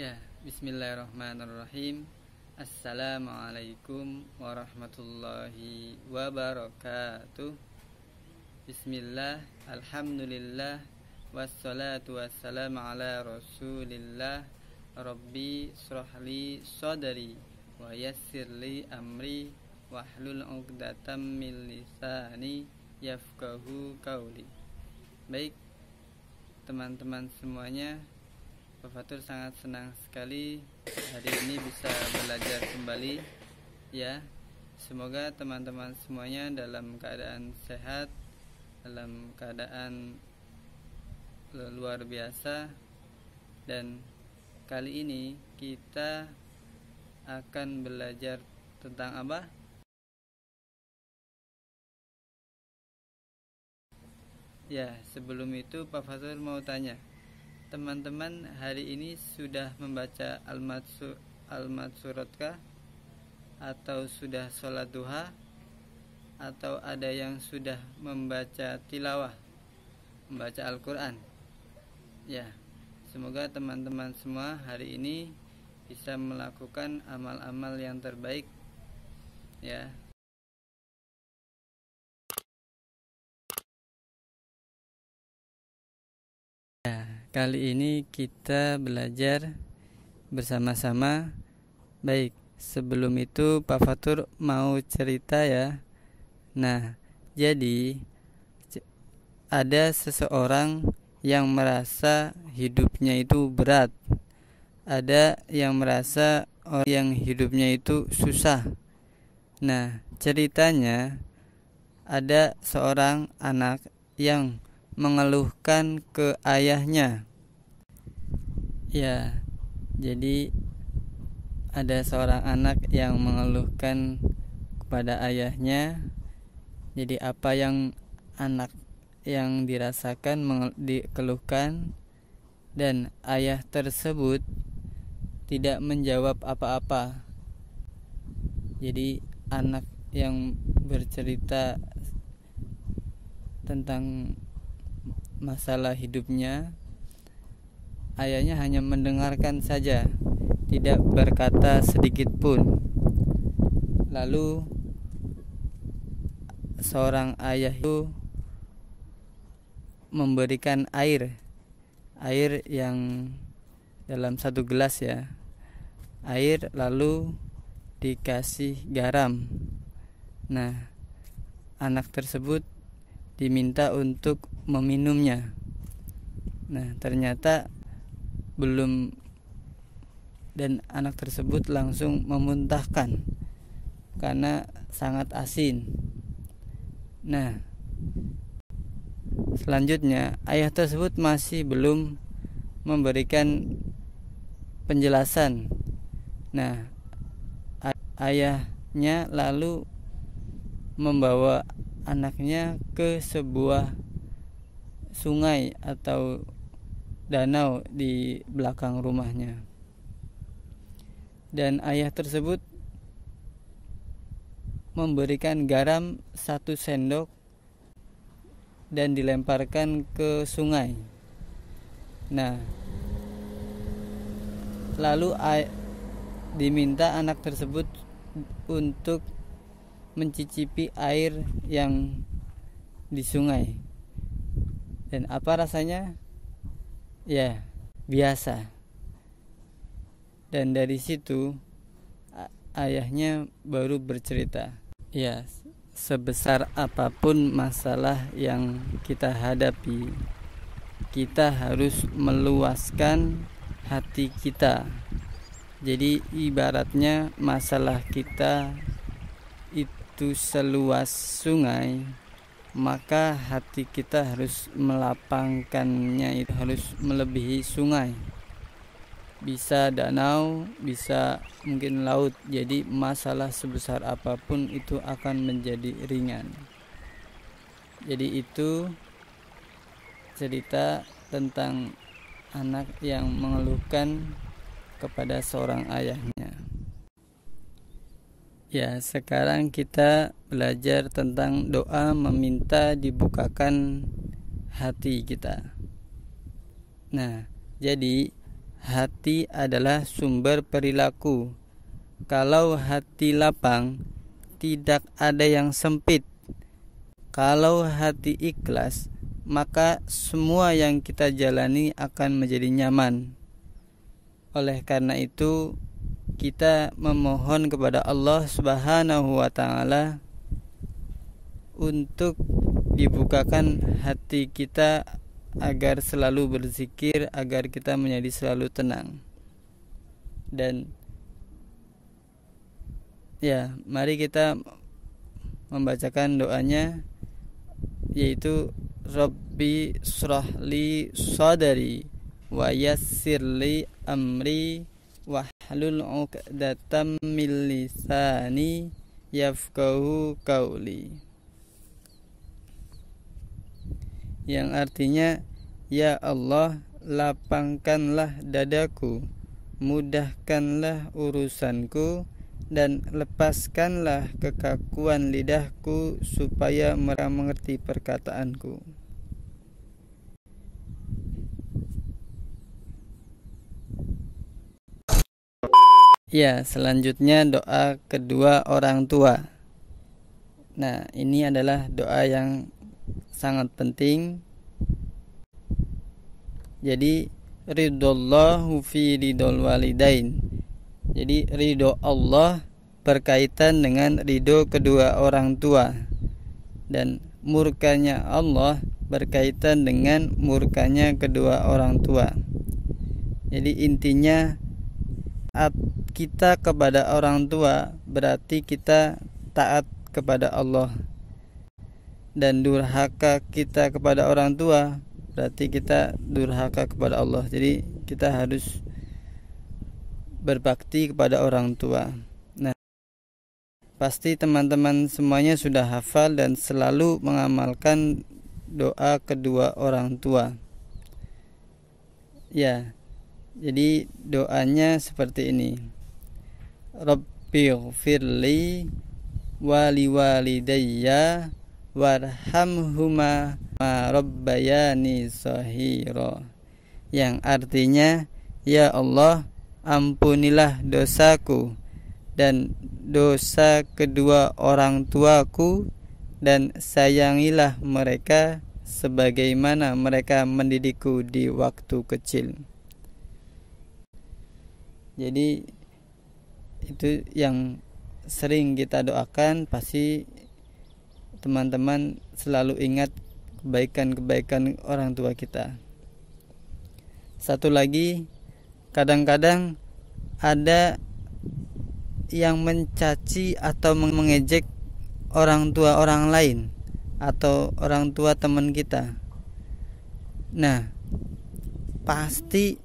Ya, bismillahirrahmanirrahim. Assalamualaikum warahmatullahi wabarakatuh. Bismillah, alhamdulillah, wassalatu wassalamu ala rasulillah. Rabbi shrahli sadri wa yassirli amri wahlul 'uqdatam min lisani yafqahu qauli. Baik, teman-teman semuanya, Pak Fatur sangat senang sekali hari ini bisa belajar kembali ya. Semoga teman-teman semuanya dalam keadaan sehat, dalam keadaan luar biasa. Dan kali ini kita akan belajar tentang apa? Ya, sebelum itu Pak Fatur mau tanya, teman-teman hari ini sudah membaca Al-Mansuratkah? Atau sudah sholat duha? Atau ada yang sudah membaca tilawah, membaca Al-Quran? Ya, semoga teman-teman semua hari ini bisa melakukan amal-amal yang terbaik ya. Kali ini kita belajar bersama-sama. Baik, sebelum itu Pak Fatur mau cerita ya. Nah, jadi ada seseorang yang merasa hidupnya itu berat. Ada yang merasa orang yang hidupnya itu susah. Nah, ceritanya ada seorang anak yang mengeluhkan ke ayahnya. Ya, jadi ada seorang anak yang mengeluhkan kepada ayahnya. Jadi apa yang anak yang dirasakan dikeluhkan, dan ayah tersebut tidak menjawab apa-apa. Jadi anak yang bercerita tentang masalah hidupnya, ayahnya hanya mendengarkan saja, tidak berkata sedikit pun. Lalu seorang ayah itu memberikan air yang dalam satu gelas ya, air, lalu dikasih garam. Nah, anak tersebut diminta untuk meminumnya. Nah, ternyata belum, dan anak tersebut langsung memuntahkan karena sangat asin. Nah, selanjutnya ayah tersebut masih belum memberikan penjelasan. Nah, ayahnya lalu membawa anaknya ke sebuah sungai atau danau di belakang rumahnya. Dan ayah tersebut memberikan garam 1 sendok dan dilemparkan ke sungai. Nah, lalu diminta anak tersebut untuk mencicipi air yang di sungai. Dan apa rasanya? Ya, biasa. Dan dari situ ayahnya baru bercerita, ya, sebesar apapun masalah yang kita hadapi, kita harus meluaskan hati kita. Jadi ibaratnya masalah kita itu seluas sungai, maka hati kita harus melapangkannya, itu harus melebihi sungai. Bisa danau, bisa mungkin laut. Jadi masalah sebesar apapun itu akan menjadi ringan. Jadi itu cerita tentang anak yang mengeluhkan kepada seorang ayahnya. Ya, sekarang kita belajar tentang doa meminta dibukakan hati kita. Nah, jadi hati adalah sumber perilaku. Kalau hati lapang, tidak ada yang sempit. Kalau hati ikhlas, maka semua yang kita jalani akan menjadi nyaman. Oleh karena itu, kita memohon kepada Allah Subhanahu wa taala untuk dibukakan hati kita agar selalu berzikir, agar kita menjadi selalu tenang. Dan ya, mari kita membacakan doanya, yaitu Rabbi shrahli sadri wa yassirli amri wahlul 'uqdatam min lisani yafqahu qauli, yang artinya, ya Allah, lapangkanlah dadaku, mudahkanlah urusanku, dan lepaskanlah kekakuan lidahku supaya mereka mengerti perkataanku. Ya, selanjutnya doa kedua orang tua. Nah, ini adalah doa yang sangat penting. Jadi, ridallahu fi ridol walidain. Jadi, ridho Allah berkaitan dengan ridho kedua orang tua, dan murkanya Allah berkaitan dengan murkanya kedua orang tua. Jadi intinya, kita kepada orang tua berarti kita taat kepada Allah, dan durhaka kita kepada orang tua berarti kita durhaka kepada Allah. Jadi kita harus berbakti kepada orang tua. Nah, pasti teman-teman semuanya sudah hafal dan selalu mengamalkan doa kedua orang tua. Ya, jadi doanya seperti ini. Rabbighfirli wali walidayya warhamhuma ma rabbayani shahira, yang artinya, ya Allah, ampunilah dosaku dan dosa kedua orang tuaku, dan sayangilah mereka sebagaimana mereka mendidikku di waktu kecil. Jadi itu yang sering kita doakan. Pasti teman-teman selalu ingat kebaikan-kebaikan orang tua kita. Satu lagi, kadang-kadang ada yang mencaci atau mengejek orang tua orang lain atau orang tua teman kita. Nah, pasti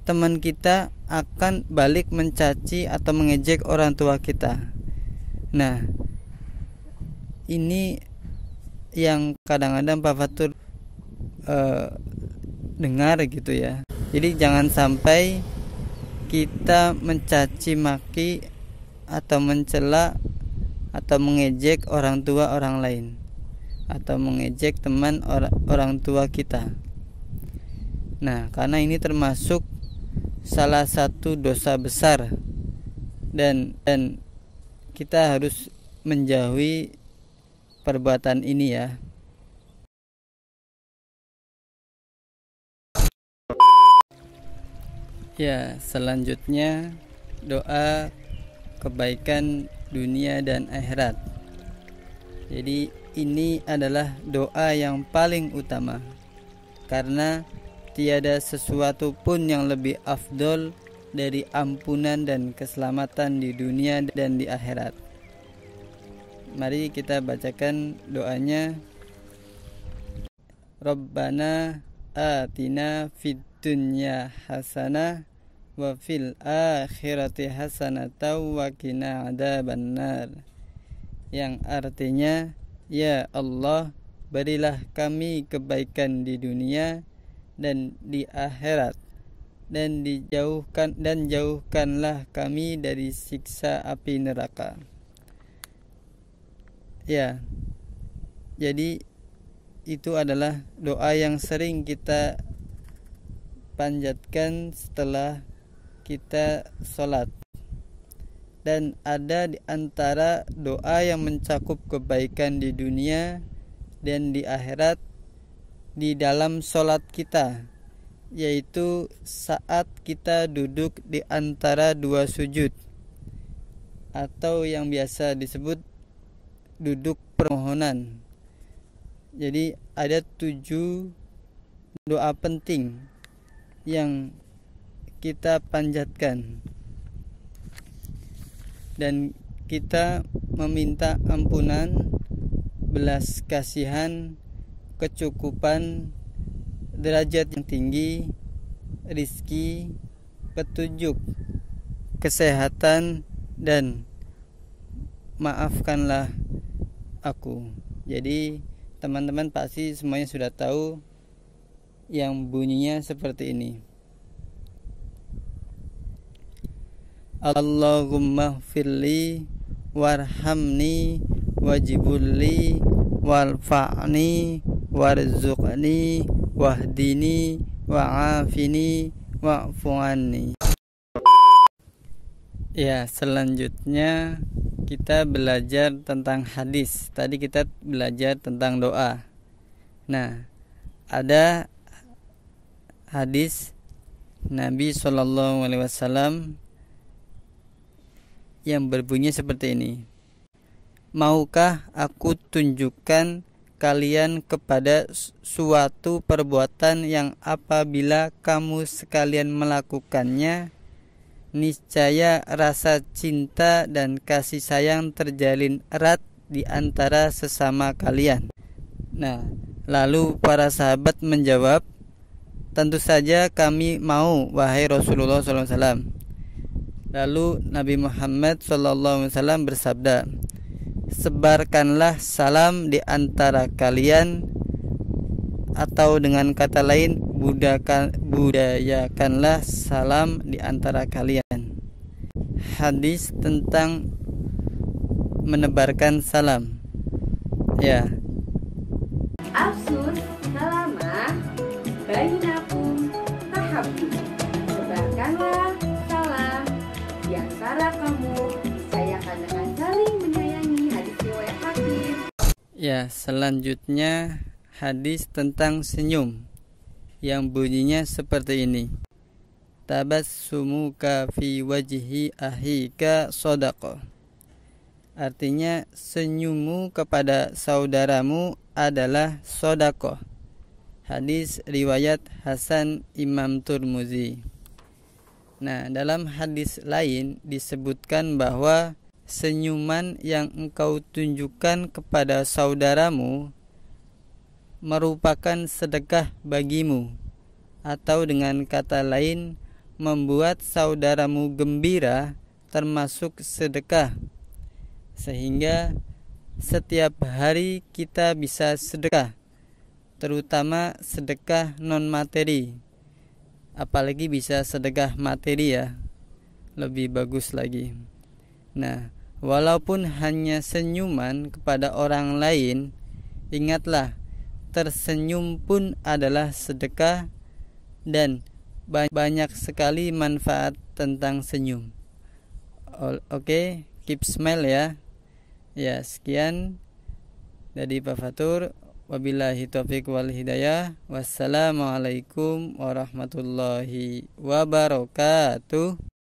teman kita akan balik mencaci atau mengejek orang tua kita. Nah, ini yang kadang-kadang Pak Fatur dengar gitu ya. Jadi jangan sampai kita mencaci maki atau mencela atau mengejek orang tua orang lain, atau mengejek teman orang tua kita. Nah, karena ini termasuk salah satu dosa besar, dan kita harus menjauhi perbuatan ini ya. Ya, selanjutnya doa kebaikan dunia dan akhirat. Jadi ini adalah doa yang paling utama, karena tiada sesuatu pun yang lebih afdol dari ampunan dan keselamatan di dunia dan di akhirat. Mari kita bacakan doanya. Rabbana atina fid dunya hasanah wa fil akhirati hasanatan wa qina adzabannar, yang artinya, ya Allah, berilah kami kebaikan di dunia dan di akhirat, dan jauhkanlah kami dari siksa api neraka. Ya, jadi itu adalah doa yang sering kita panjatkan setelah kita sholat. Dan ada di antara doa yang mencakup kebaikan di dunia dan di akhirat di dalam sholat kita, yaitu saat kita duduk di antara dua sujud, atau yang biasa disebut duduk permohonan. Jadi ada 7 doa penting yang kita panjatkan, dan kita meminta ampunan, belas kasihan, kecukupan, derajat yang tinggi, rizki, petunjuk, kesehatan, dan maafkanlah aku. Jadi teman-teman pasti semuanya sudah tahu yang bunyinya seperti ini. Allahumma firli warhamni wajibulli warfa'ni warzuqni wahdini wa'afini wa'fu'anni. Ya, selanjutnya kita belajar tentang hadis. Tadi kita belajar tentang doa. Nah, ada hadis Nabi SAW yang berbunyi seperti ini. Maukah aku tunjukkan kalian kepada suatu perbuatan yang apabila kamu sekalian melakukannya, niscaya rasa cinta dan kasih sayang terjalin erat di antara sesama kalian. Nah, lalu para sahabat menjawab, tentu saja kami mau, wahai Rasulullah SAW. Lalu Nabi Muhammad SAW bersabda, sebarkanlah salam di antara kalian, atau dengan kata lain, budayakanlah salam di antara kalian. Hadis tentang menebarkan salam. Ya. Afsus salama bainakum tahabbu. Sebarkanlah salam di antara kamu, saya akan saling menyayangi. Hadis riwayat Hakim. Ya, selanjutnya hadis tentang senyum yang bunyinya seperti ini. Tabassumuka fi wajhi ahika shadaqah. Artinya, senyummu kepada saudaramu adalah sedekah. Hadis riwayat Hasan Imam Tirmizi. Nah, dalam hadis lain disebutkan bahwa senyuman yang engkau tunjukkan kepada saudaramu merupakan sedekah bagimu, atau dengan kata lain, membuat saudaramu gembira termasuk sedekah, sehingga setiap hari kita bisa sedekah, terutama sedekah non materi, apalagi bisa sedekah materi ya, lebih bagus lagi. Nah, walaupun hanya senyuman kepada orang lain, ingatlah, tersenyum pun adalah sedekah, dan banyak sekali manfaat tentang senyum. Oke, keep smile ya. Ya, sekian dari Pak Fatur. Wabillahi taufiq wal hidayah. Wassalamualaikum warahmatullahi wabarakatuh.